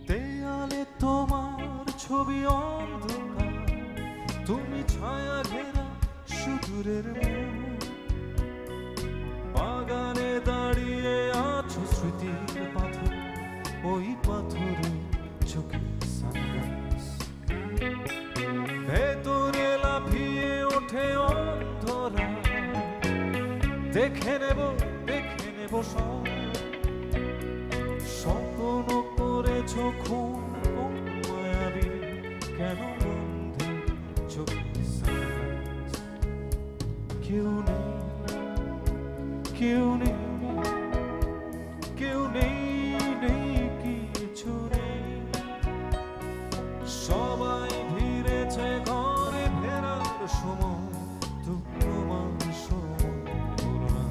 দেয়ালে তোমার ছবি অন্ধকার, তুমি ছায়া ঘেরা সুদূরের মোড়। বাগানে দাঁড়িয়ে আছো স্মৃতির পাথর, ওই পাথরে চোখে সানরাইজ। ভেতরে লাফিয়ে ওঠে অন্ধরা, দেখে নেব সব। স্বপ্ন করেছ খুন মায়াবী, কেন বন্ধে চোখে সানরাইজ। কেউ নেই, কেউ নেই, কেউ নেই, নেই কিছু নেই। সবাই ভিড়েছে ঘরে ফেরার সময়, তোমার সময় হলো না।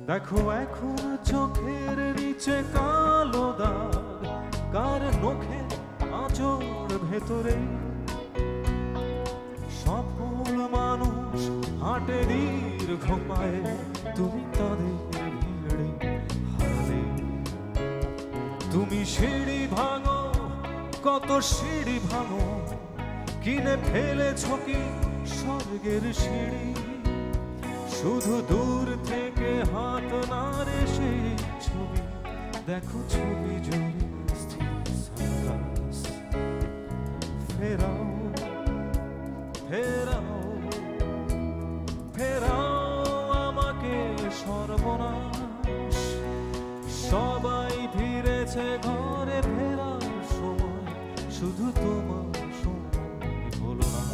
দেখো এখন চোখের নিচে কালো দাগ, কার নখে আঁচড় ভেতরে। সফল মানুষ হাঁটে দীর্ঘ পায়ে, তুমি তাদের ভিড়ে হারালে। তুমি সিঁড়ি ভাঙো, কত সিঁড়ি ভাঙো, কিনে ফেলেছ কি স্বর্গের সিঁড়ি। শুধু দূর থেকে হাত নাড়ে সেই ছবি, দেখো ছবি জুড়ে স্থির সানরাইজ। ফেরাও, ফেরাও, ফেরাও আমাকে সর্বনাশ। সবাই ফিরেছে ঘরে ফেরার সময়, শুধু তোমার সময় হলো না।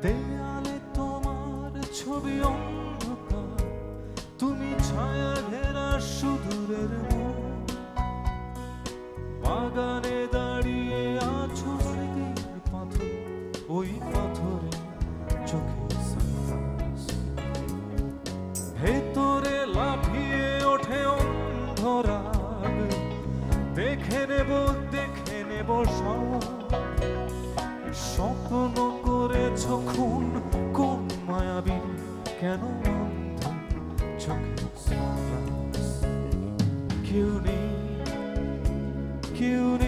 দেয়ালে তোমার ছবি অন্ধকার, তুমি ছায়া ঘেরা সুদূরের মোড়। বাগানে দাঁড়িয়ে আছো স্মৃতির পাথর, ওই পাথরে চোখে সানরাইজ। ভেতরে লাফিয়ে ওঠে অন্ধরাগ, দেখে নেব সব। স্বপ্ন করেছ খুন কোন মায়াবী, কেন অন্ধ চোখে সানরাইজ। কেউ নেই, কেউ নেই।